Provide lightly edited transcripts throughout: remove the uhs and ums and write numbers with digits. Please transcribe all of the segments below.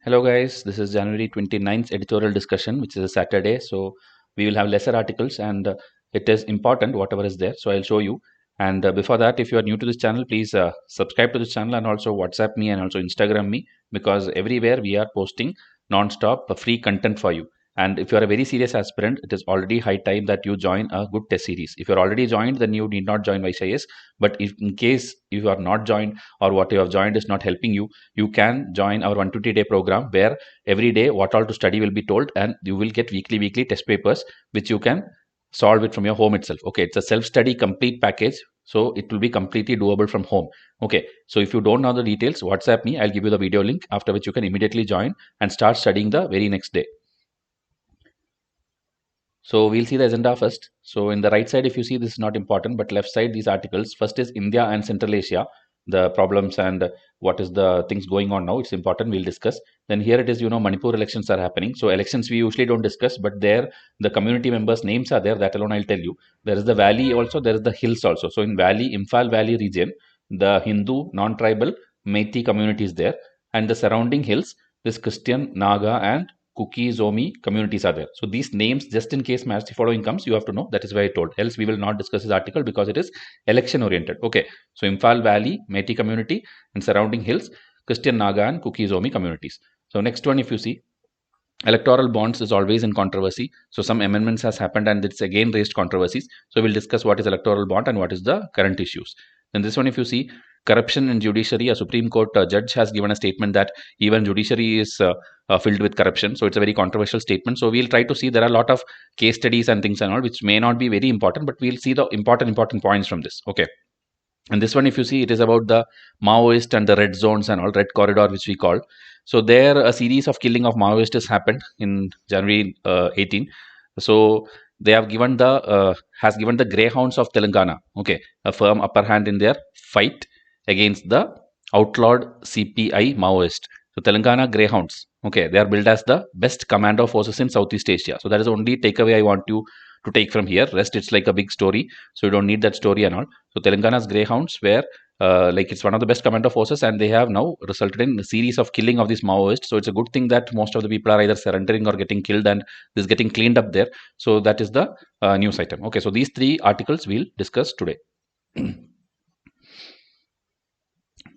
Hello guys, this is January 29th editorial discussion, which is a Saturday. So we will have lesser articles and it is important whatever is there. So I'll show you. And before that, if you are new to this channel, please subscribe to this channel and also WhatsApp me and also Instagram me, because everywhere we are posting non-stop free content for you. And if you are a very serious aspirant, it is already high time that you join a good test series. If you're already joined, then you need not join YCIS. But if in case you are not joined or what you have joined is not helping you, you can join our 120-day program, where every day what all to study will be told and you will get weekly test papers which you can solve it from your home itself. Okay, it's a self-study complete package, so it will be completely doable from home. Okay, so if you don't know the details, WhatsApp me, I'll give you the video link, after which you can immediately join and start studying the very next day. So we'll see the agenda first. So in the right side, if you see, this is not important, but left side, these articles. First is India and Central Asia, the problems and what is the things going on now. It's important. We'll discuss. Then here it is, Manipur elections are happening. So elections we usually don't discuss, but there the community members' names are there. That alone I'll tell you. There is the valley also. There is the hills also. So in valley, Imphal Valley region, the Hindu, non-tribal, Meitei community is there, and the surrounding hills, this Christian, Naga, and Kuki, Zomi communities are there. So these names, just in case match the following comes, you have to know. That is why I told. Else we will not discuss this article because it is election oriented. Okay. So Imphal Valley, Meitei community and surrounding hills, Christian, Naga and Kuki, Zomi communities. So next one, if you see, electoral bonds is always in controversy. So some amendments has happened and it's again raised controversies. So we'll discuss what is electoral bond and what is the current issues. Then this one, if you see, corruption in judiciary, a Supreme Court judge has given a statement that even judiciary is filled with corruption. So it's a very controversial statement. So we'll try to see, there are a lot of case studies and things and all which may not be very important, but we'll see the important points from this. Okay. And this one, if you see, it is about the Maoist and the red zones and all, red corridor, which we call. So there, a series of killing of Maoists happened in January 18. So they have given has given the Greyhounds of Telangana, okay, a firm upper hand in their fight against the outlawed CPI Maoist. So Telangana Greyhounds, okay, they are billed as the best commando forces in Southeast Asia. So that is only takeaway I want you to take from here. Rest, it's like a big story, so you don't need that story and all. So Telangana's Greyhounds were like, it's one of the best commando forces, and they have now resulted in a series of killing of these Maoists. So it's a good thing that most of the people are either surrendering or getting killed, and this is getting cleaned up there. So that is the news item. Okay, so these three articles we'll discuss today.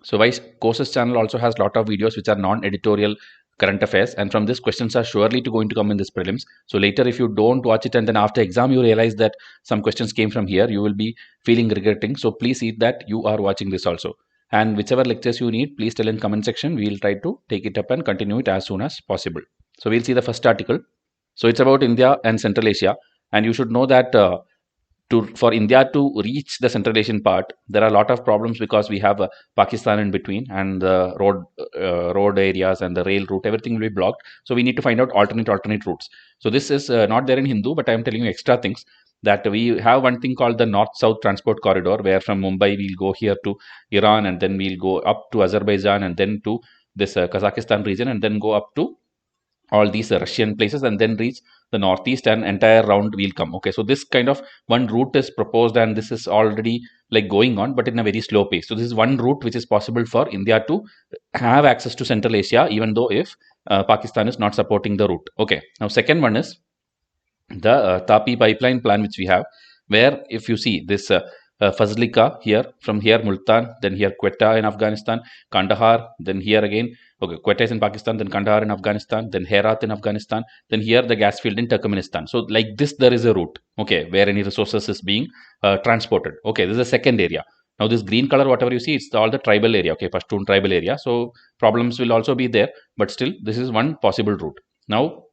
So Vice Courses channel also has a lot of videos which are non-editorial current affairs, and from this questions are surely going to come in this prelims. So later, if you don't watch it and then after exam you realize that some questions came from here, you will be feeling regretting. So please see that you are watching this also, and whichever lectures you need, please tell in comment section. We will try to take it up and continue it as soon as possible. So we'll see the first article. So it's about India and Central Asia, and you should know that for India to reach the Central Asian part, there are a lot of problems because we have Pakistan in between, and the road areas and the rail route, everything will be blocked. So we need to find out alternate routes. So this is not there in Hindu, but I am telling you extra things, that we have one thing called the North-South Transport Corridor, where from Mumbai we'll go here to Iran, and then we'll go up to Azerbaijan, and then to this Kazakhstan region, and then go up to all these Russian places, and then reach the northeast, and entire round will come. Okay, so this kind of one route is proposed, and this is already like going on, but in a very slow pace. So this is one route which is possible for India to have access to Central Asia, even though if Pakistan is not supporting the route. Okay, now second one is the Tapi pipeline plan which we have, where if you see this Fazlika here, from here Multan, then here Quetta in Afghanistan, Kandahar, then here again, okay, Quetta is in Pakistan, then Kandahar in Afghanistan, then Herat in Afghanistan, then here the gas field in Turkmenistan. So like this, there is a route, okay, where any resources is being transported. Okay, this is the second area. Now this green color, whatever you see, it's all the tribal area, okay, Pashtun tribal area. So problems will also be there, but still this is one possible route. Now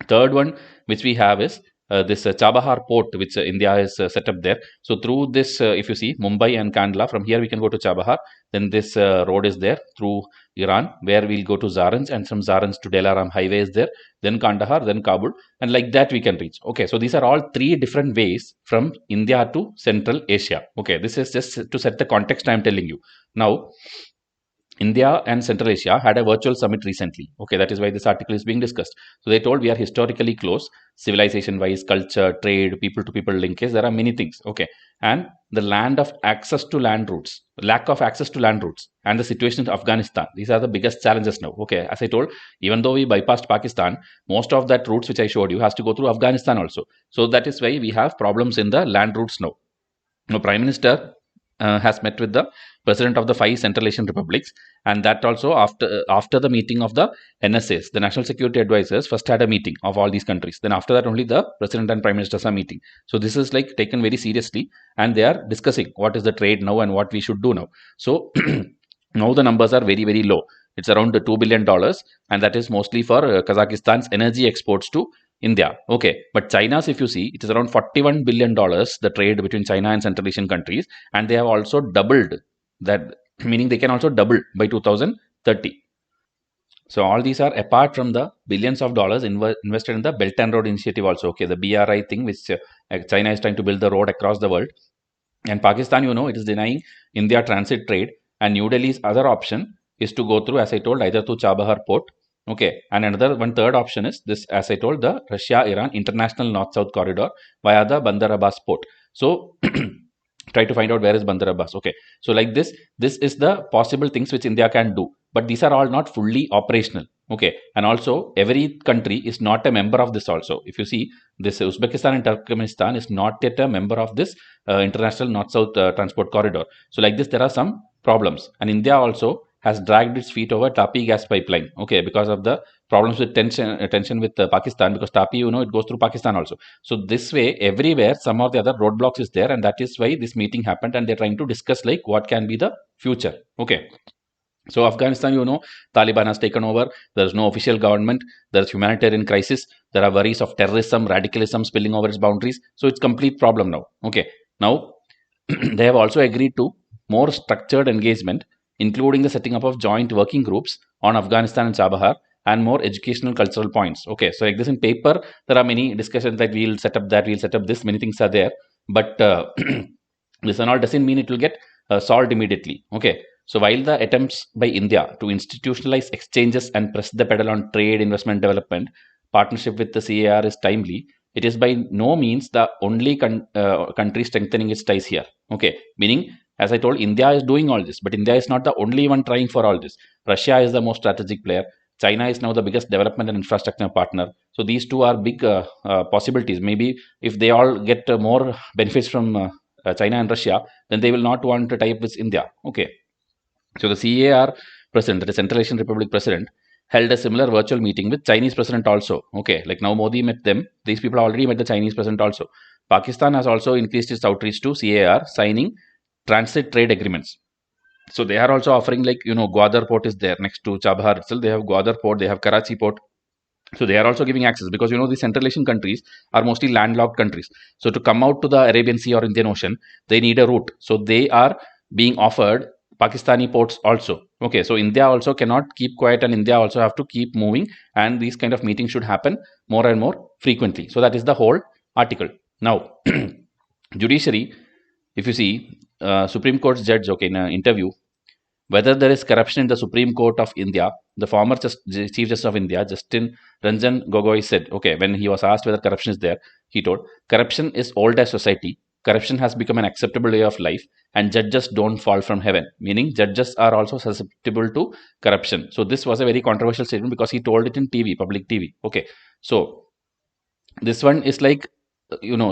third one which we have is this Chabahar port, which India is set up there. So through this, if you see Mumbai and Kandla, from here we can go to Chabahar. Then this road is there through Iran, where we'll go to Zaranj, and from Zaranj to Delaram highway is there. Then Kandahar, then Kabul, and like that we can reach. Okay, so these are all three different ways from India to Central Asia. Okay, this is just to set the context I am telling you. Now India and Central Asia had a virtual summit recently. Okay, that is why this article is being discussed. So they told we are historically close, civilization wise, culture, trade, people to people linkage. There are many things. Okay, and the land of access to land routes, lack of access to land routes, and the situation in Afghanistan. These are the biggest challenges now. Okay, as I told, even though we bypassed Pakistan, most of that routes which I showed you has to go through Afghanistan also. So that is why we have problems in the land routes now. Now, Prime Minister has met with the president of the five Central Asian republics, and that also after the meeting of the NSAs, the National Security Advisors, first had a meeting of all these countries. Then after that, only the president and prime ministers are meeting. So this is like taken very seriously, and they are discussing what is the trade now and what we should do now. So now the numbers are very very low. It's around $2 billion, and that is mostly for Kazakhstan's energy exports to India. Okay, but China's, if you see, it is around $41 billion, the trade between China and Central Asian countries, and they have also doubled that, meaning they can also double by 2030. So all these are apart from the billions of dollars invested in the Belt and Road Initiative also. Okay, the BRI thing which China is trying to build the road across the world, and Pakistan, it is denying India transit trade, and New Delhi's other option is to go through, as I told, either through Chabahar port. Okay, and another one third option is this, as I told, the Russia-Iran international north-south corridor via the Bandar Abbas port. So try to find out where is Bandar Abbas. Okay, so like this is the possible things which India can do, but these are all not fully operational. Okay, and also every country is not a member of this also. If you see, this Uzbekistan and Turkmenistan is not yet a member of this international north-south transport corridor. So like this, there are some problems, and India also has dragged its feet over Tapi gas pipeline. Okay, because of the problems with tension with Pakistan, because Tapi, it goes through Pakistan also. So this way, everywhere, some of the other roadblocks is there, and that is why this meeting happened, and they're trying to discuss like what can be the future. Okay. So Afghanistan, Taliban has taken over. There is no official government. There is humanitarian crisis. There are worries of terrorism, radicalism spilling over its boundaries. So it's complete problem now. Okay. Now they have also agreed to more structured engagement, including the setting up of joint working groups on Afghanistan and Chabahar, and more educational cultural points. Okay, so like this in paper, there are many discussions that we'll set up that, we'll set up this, many things are there, but this and all doesn't mean it will get solved immediately. Okay, so while the attempts by India to institutionalize exchanges and press the pedal on trade, investment, development, partnership with the CAR is timely, it is by no means the only country strengthening its ties here. Okay, meaning, as I told, India is doing all this, but India is not the only one trying for all this. Russia is the most strategic player. China is now the biggest development and infrastructure partner. So these two are big possibilities. Maybe if they all get more benefits from China and Russia, then they will not want to tie up with India. Okay. So the CAR president, the Central Asian Republic president, held a similar virtual meeting with Chinese president also. Okay, like now Modi met them. These people already met the Chinese president also. Pakistan has also increased its outreach to CAR, signing transit trade agreements. So they are also offering, like, Gwadar port is there next to Chabahar itself. They have Gwadar port, they have Karachi port. So they are also giving access, because the Central Asian countries are mostly landlocked countries. So to come out to the Arabian Sea or Indian Ocean, they need a route. So they are being offered Pakistani ports also. Okay, so India also cannot keep quiet, and India also have to keep moving, and these kind of meetings should happen more and more frequently. So that is the whole article. Now, judiciary, if you see, Supreme Court's judge, okay, in an interview, whether there is corruption in the Supreme Court of India, the former Chief Justice of India, Justin Ranjan Gogoi, said, okay, when he was asked whether corruption is there, he told, corruption is old as society. Corruption has become an acceptable way of life, and judges don't fall from heaven, meaning judges are also susceptible to corruption. So this was a very controversial statement, because he told it in TV, public TV. Okay, so this one is like,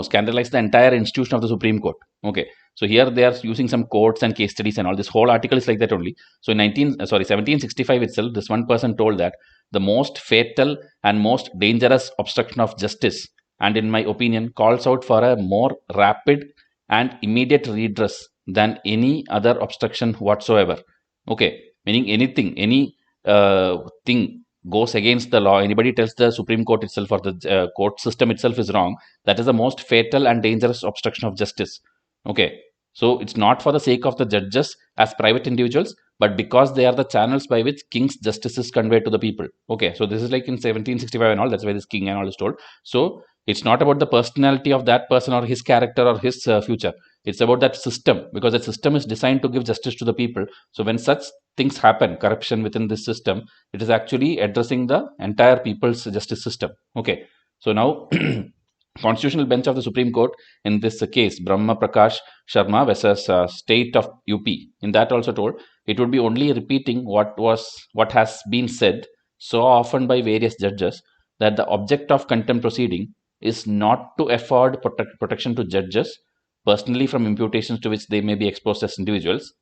scandalize the entire institution of the Supreme Court. Okay, so here they are using some quotes and case studies and all. This whole article is like that only. So in 1765 itself, this one person told that the most fatal and most dangerous obstruction of justice, and in my opinion, calls out for a more rapid and immediate redress than any other obstruction whatsoever. Okay, meaning anything, any thing goes against the law, anybody tells the Supreme Court itself or the court system itself is wrong, that is the most fatal and dangerous obstruction of justice. Okay, so it's not for the sake of the judges as private individuals, but because they are the channels by which king's justice is conveyed to the people. Okay, so this is like in 1765 and all, that's why this king and all is told. So it's not about the personality of that person or his character or his future. It's about that system, because that system is designed to give justice to the people. So when such things happen, corruption within this system, it is actually addressing the entire people's justice system. Okay, so now constitutional bench of the Supreme Court in this case, Brahma Prakash Sharma versus State of UP, in that also told it would be only repeating what has been said so often by various judges, that the object of contempt proceeding is not to afford protection to judges personally from imputations to which they may be exposed as individuals.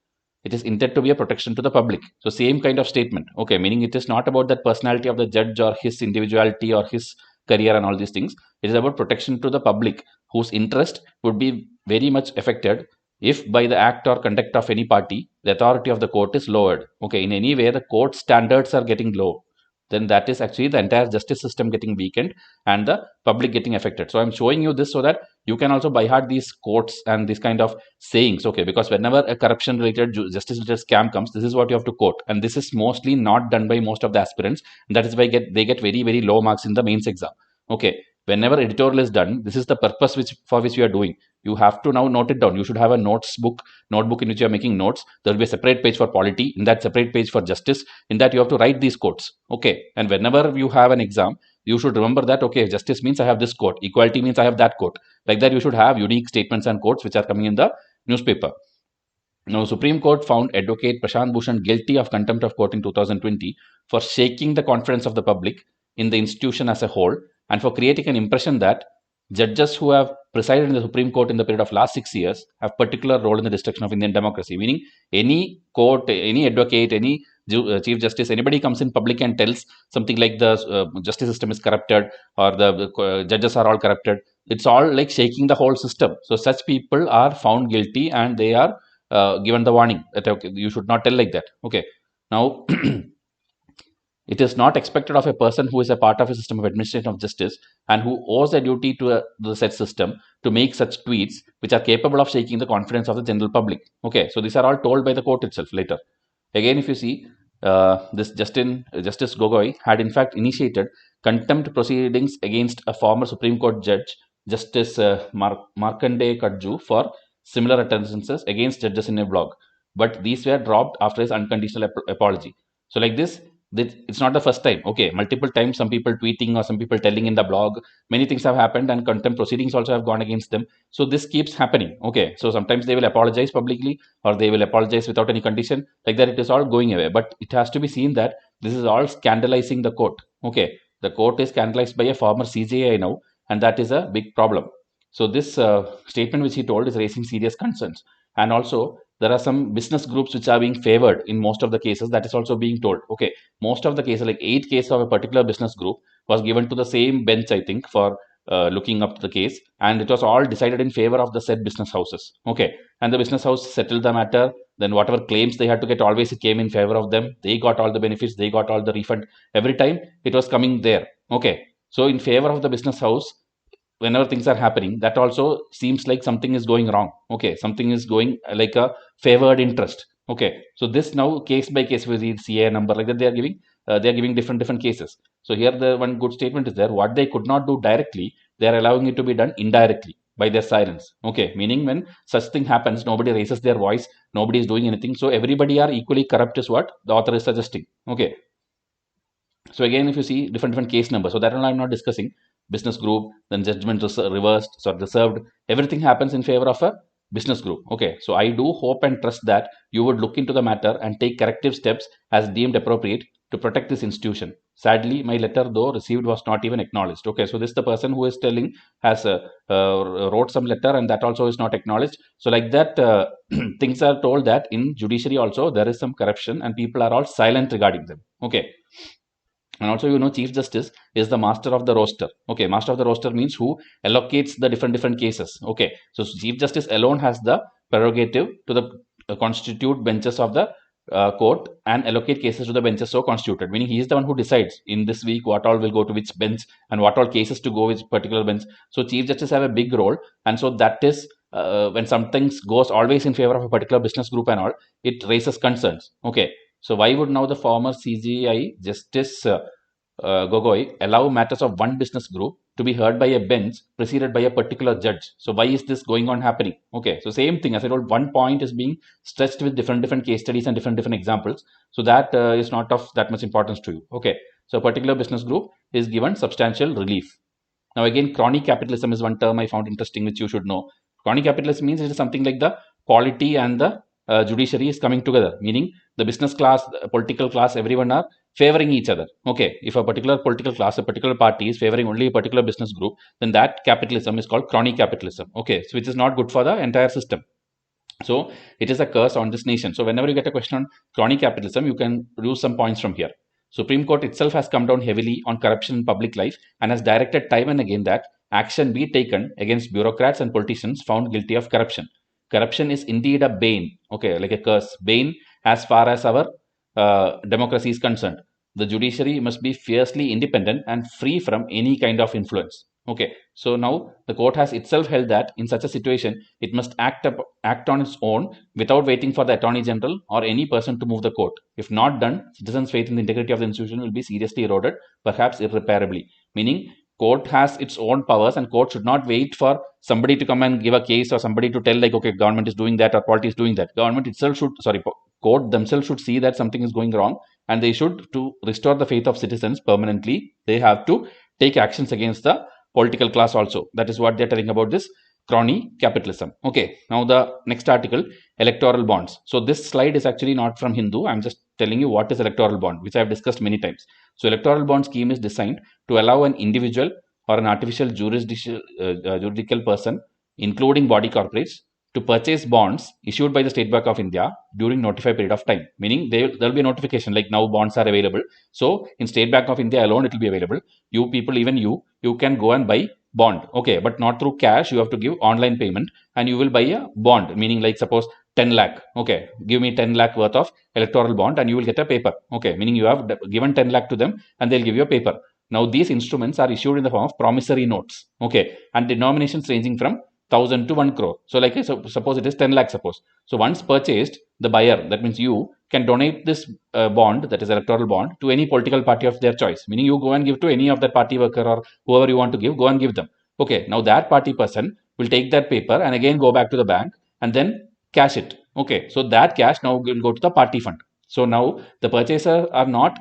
It is intended to be a protection to the public. So same kind of statement. Okay, meaning it is not about that personality of the judge or his individuality or his career and all these things. It is about protection to the public, whose interest would be very much affected if by the act or conduct of any party the authority of the court is lowered. Okay, in any way the court standards are getting low, then that is actually the entire justice system getting weakened and the public getting affected. So I'm showing you this so that you can also by heart these quotes and these kind of sayings. Okay, because whenever a corruption related justice related scam comes, this is what you have to quote, and this is mostly not done by most of the aspirants. That is why they get very very low marks in the mains exam. Okay, whenever editorial is done, this is the purpose for which we are doing. You have to now note it down. You should have a notebook in which you are making notes. There will be a separate page for polity, in that separate page for justice, in that you have to write these quotes. Okay, and whenever you have an exam, you should remember that, okay, justice means I have this quote, equality means I have that quote. Like that, you should have unique statements and quotes which are coming in the newspaper. Now, Supreme Court found Advocate Prashant Bhushan guilty of contempt of court in 2020 for shaking the confidence of the public in the institution as a whole, and for creating an impression that judges who have presided in the Supreme Court in the period of last 6 years have particular role in the destruction of Indian democracy. Meaning, any court, any advocate, any chief justice, anybody comes in public and tells something like the justice system is corrupted or the judges are all corrupted, it's all like shaking the whole system. So such people are found guilty and they are given the warning that, okay, you should not tell like that. Okay, now it is not expected of a person who is a part of a system of administration of justice and who owes a duty to the said system to make such tweets which are capable of shaking the confidence of the general public. Okay, so these are all told by the court itself later. Again, if you see, Justice Gogoi had in fact initiated contempt proceedings against a former Supreme Court judge, Justice Markandeya Kadju, for similar attendances against judges in a blog. But these were dropped after his unconditional apology. So like this, it's not the first time. Okay, multiple times some people tweeting or some people telling in the blog, many things have happened and contempt proceedings also have gone against them. So this keeps happening. Okay, so sometimes they will apologize publicly or they will apologize without any condition. Like that, it is all going away. But it has to be seen that this is all scandalizing the court. Okay, the court is scandalized by a former CJI now, and that is a big problem. So this statement which he told is raising serious concerns. And also there are some business groups which are being favored in most of the cases. That is also being told. Okay, most of the cases, like 8 cases of a particular business group was given to the same bench, I think, for looking up the case, and it was all decided in favor of the said business houses. Okay, and the business house settled the matter. Then whatever claims they had to get, always it came in favor of them. They got all the benefits, they got all the refund. Every time it was coming there. Okay, so in favor of the business house, whenever things are happening, that also seems like something is going wrong. Okay, something is going like a favored interest. Okay, so this now case by case, we read CA number like that, they are giving different cases. So here the one good statement is there: what they could not do directly, they are allowing it to be done indirectly by their silence. Okay, meaning when such thing happens, nobody raises their voice, nobody is doing anything, so everybody are equally corrupt is what the author is suggesting. Okay, so again, if you see different case numbers, so that one I'm not discussing. Business group, then judgment reversed, so reserved, everything happens in favor of a business group. Okay, so I do hope and trust that you would look into the matter and take corrective steps as deemed appropriate to protect this institution. Sadly, my letter though received was not even acknowledged. Okay, so this is the person who is telling has wrote some letter, and that also is not acknowledged. So like that, things are told that in judiciary also there is some corruption and people are all silent regarding them. Okay, and also, you know, Chief Justice is the master of the roster. Okay, master of the roster means who allocates the different cases. Okay, so Chief Justice alone has the prerogative to the constitute benches of the court and allocate cases to the benches so constituted. Meaning he is the one who decides in this week what all will go to which bench and what all cases to go with particular bench. So Chief Justice have a big role, and so that is when something goes always in favor of a particular business group and all, it raises concerns. Okay. So why would now the former CJI Justice Gogoi allow matters of one business group to be heard by a bench preceded by a particular judge. So why is this going on happening? Okay, so same thing as I told, one point is being stretched with different case studies and different examples. So that is not of that much importance to you. Okay, so a particular business group is given substantial relief. Now again, crony capitalism is one term I found interesting, which you should know. Crony capitalism means it is something like the polity and the judiciary is coming together, meaning the business class, the political class, everyone are favoring each other. Okay, if a particular political class, a particular party is favoring only a particular business group, then that capitalism is called crony capitalism. Okay, so which is not good for the entire system. So it is a curse on this nation. So whenever you get a question on crony capitalism, you can use some points from here. Supreme Court itself has come down heavily on corruption in public life and has directed time and again that action be taken against bureaucrats and politicians found guilty of corruption. Corruption is indeed a bane, okay, like a curse, bane as far as our democracy is concerned. The judiciary must be fiercely independent and free from any kind of influence. Okay, so now the court has itself held that in such a situation, it must act on its own without waiting for the Attorney General or any person to move the court. If not done, citizens' faith in the integrity of the institution will be seriously eroded, perhaps irreparably. Meaning, court has its own powers and court should not wait for somebody to come and give a case or somebody to tell like, okay, government is doing that or polity is doing that. Government itself should, court themselves should see that something is going wrong and they should, to restore the faith of citizens permanently, they have to take actions against the political class also. That is what they're telling about this crony capitalism. Okay, now the next article, electoral bonds. So this slide is actually not from Hindu. I'm just telling you what is electoral bond, which I've discussed many times. So electoral bond scheme is designed to allow an individual or an artificial juridical person, including body corporates, to purchase bonds issued by the State Bank of India during notified period of time. Meaning there will be a notification like now bonds are available. So in State Bank of India alone, it will be available. You people, even you can go and buy bond. Okay, but not through cash. You have to give online payment and you will buy a bond. Meaning like suppose 10 lakh. Okay, give me 10 lakh worth of electoral bond and you will get a paper. Okay, meaning you have given 10 lakh to them and they'll give you a paper. Now these instruments are issued in the form of promissory notes. Okay, and denominations ranging from 1,000 to 1 crore. So like suppose it is 10 lakh suppose. So once purchased, the buyer, that means you, can donate this bond, that is electoral bond, to any political party of their choice. Meaning you go and give to any of that party worker or whoever you want to give, go and give them. Okay, now that party person will take that paper and again go back to the bank and then cash it. Okay, so that cash now will go to the party fund. So now the purchasers are not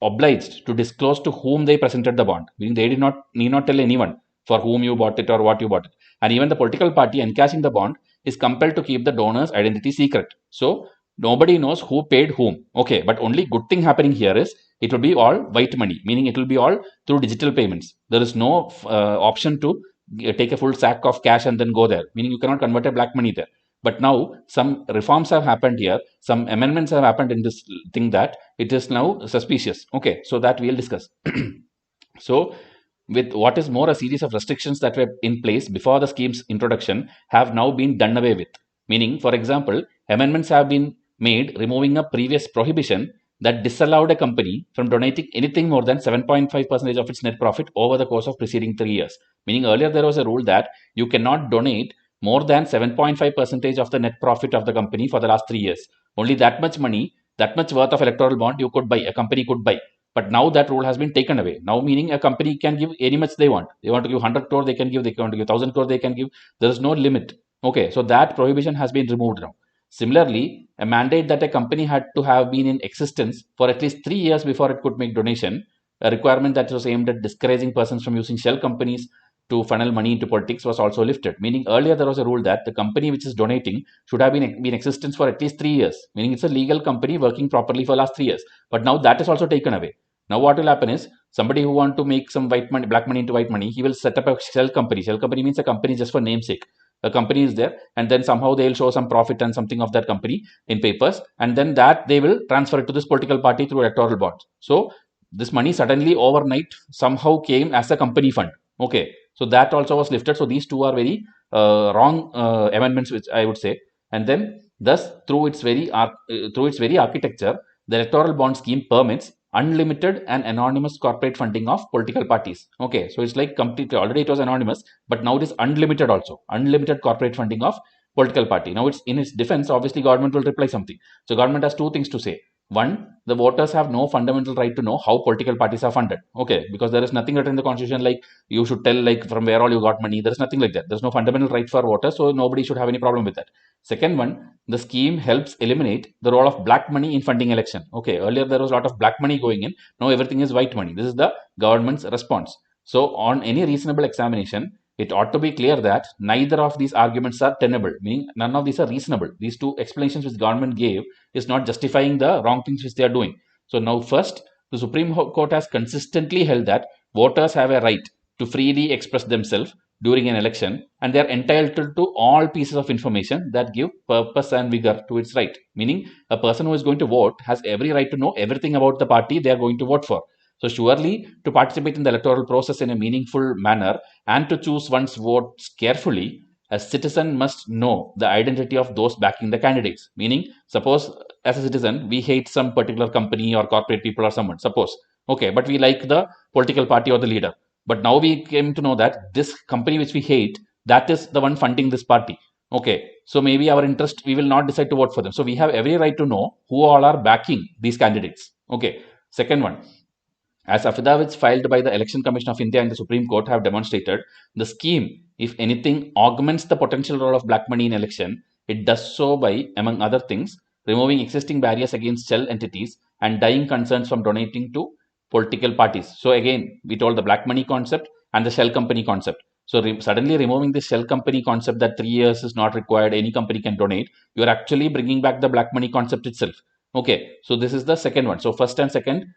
obliged to disclose to whom they presented the bond. Meaning they need not tell anyone for whom you bought it or what you bought it. And even the political party encashing the bond is compelled to keep the donor's identity secret. So nobody knows who paid whom. Okay, but only good thing happening here is it will be all white money, meaning it will be all through digital payments. There is no option to take a full sack of cash and then go there, meaning you cannot convert a black money there. But now some reforms have happened here, some amendments have happened in this thing that it is now suspicious. Okay, so that we'll discuss. So with what is more, a series of restrictions that were in place before the scheme's introduction have now been done away with. Meaning, for example, amendments have been made removing a previous prohibition that disallowed a company from donating anything more than 7.5% of its net profit over the course of preceding 3 years. Meaning earlier there was a rule that you cannot donate more than 7.5% of the net profit of the company for the last 3 years. Only that much money, that much worth of electoral bond you could buy, a company could buy. But now that rule has been taken away. Now meaning a company can give any much they want. They want to give 100 crore, they can give. They want to give 1,000 crore, they can give. There is no limit. Okay, so that prohibition has been removed now. Similarly, a mandate that a company had to have been in existence for at least 3 years before it could make donation, a requirement that was aimed at discouraging persons from using shell companies to funnel money into politics, was also lifted. Meaning earlier there was a rule that the company which is donating should have been in existence for at least 3 years. Meaning it's a legal company working properly for the last 3 years. But now that is also taken away. Now what will happen is somebody who want to make some white money, black money into white money, he will set up a shell company. Shell company means a company just for namesake. A company is there and then somehow they'll show some profit and something of that company in papers and then that they will transfer it to this political party through electoral bonds. So this money suddenly overnight somehow came as a company fund. Okay, so that also was lifted. So these two are very wrong amendments, which I would say. And then thus through its very architecture, the electoral bond scheme permits unlimited and anonymous corporate funding of political parties. Okay, so it's like completely, already it was anonymous, but now it is unlimited also, unlimited corporate funding of political party. Now it's in its defense, obviously government will reply something. So government has two things to say. One, the voters have no fundamental right to know how political parties are funded. Okay, because there is nothing written in the constitution like you should tell like from where all you got money. There is nothing like that. There's no fundamental right for voters, so nobody should have any problem with that. Second one, the scheme helps eliminate the role of black money in funding election. Okay, earlier there was a lot of black money going in. Now everything is white money. This is the government's response. So on any reasonable examination, it ought to be clear that neither of these arguments are tenable, meaning none of these are reasonable. These two explanations which government gave is not justifying the wrong things which they are doing. So now first, the Supreme Court has consistently held that voters have a right to freely express themselves during an election, and they are entitled to all pieces of information that give purpose and vigor to its right. Meaning, a person who is going to vote has every right to know everything about the party they are going to vote for. So surely, to participate in the electoral process in a meaningful manner and to choose one's votes carefully, a citizen must know the identity of those backing the candidates. Meaning, suppose as a citizen we hate some particular company or corporate people or someone. Suppose, okay, but we like the political party or the leader. But now we came to know that this company which we hate, that is the one funding this party. Okay, so maybe our interest, we will not decide to vote for them. So we have every right to know who all are backing these candidates. Okay, second one, as affidavits filed by the Election Commission of India and the Supreme Court have demonstrated, the scheme, if anything, augments the potential role of black money in election. It does so by, among other things, removing existing barriers against shell entities and dying concerns from donating to political parties. So again, we told the black money concept and the shell company concept. So suddenly removing the shell company concept that 3 years is not required, any company can donate, you are actually bringing back the black money concept itself. Okay, so this is the second one. So first and second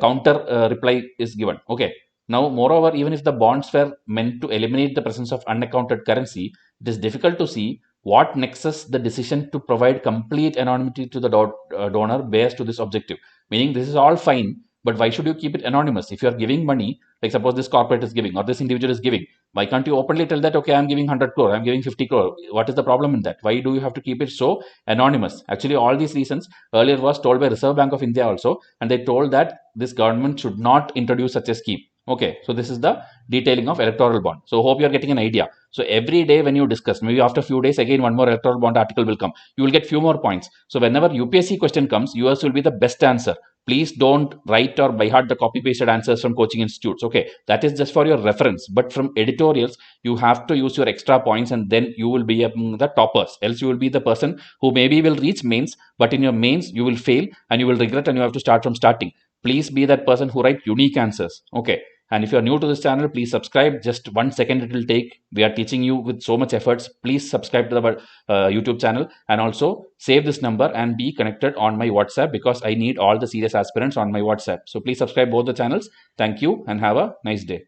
counter reply is given. Okay, now moreover, even if the bonds were meant to eliminate the presence of unaccounted currency, it is difficult to see what nexus the decision to provide complete anonymity to the donor bears to this objective. Meaning, this is all fine, but why should you keep it anonymous? If you are giving money, like suppose this corporate is giving or this individual is giving, why can't you openly tell that, okay, I'm giving 100 crore, I'm giving 50 crore? What is the problem in that? Why do you have to keep it so anonymous? Actually, all these reasons earlier was told by Reserve Bank of India also, and they told that this government should not introduce such a scheme. Okay, so this is the detailing of electoral bond. So hope you are getting an idea. So every day when you discuss, maybe after a few days again one more electoral bond article will come, you will get few more points. So whenever UPSC question comes, yours will be the best answer. Please don't write or by heart the copy pasted answers from coaching institutes. Okay, that is just for your reference, but from editorials you have to use your extra points, and then you will be among the toppers. Else you will be the person who maybe will reach mains, but in your mains you will fail and you will regret and you have to start from starting. Please be that person who write unique answers. Okay, and if you are new to this channel, please subscribe. Just 1 second it will take. We are teaching you with so much efforts. Please subscribe to the YouTube channel, and also save this number and be connected on my WhatsApp, because I need all the serious aspirants on my WhatsApp. So please subscribe both the channels. Thank you and have a nice day.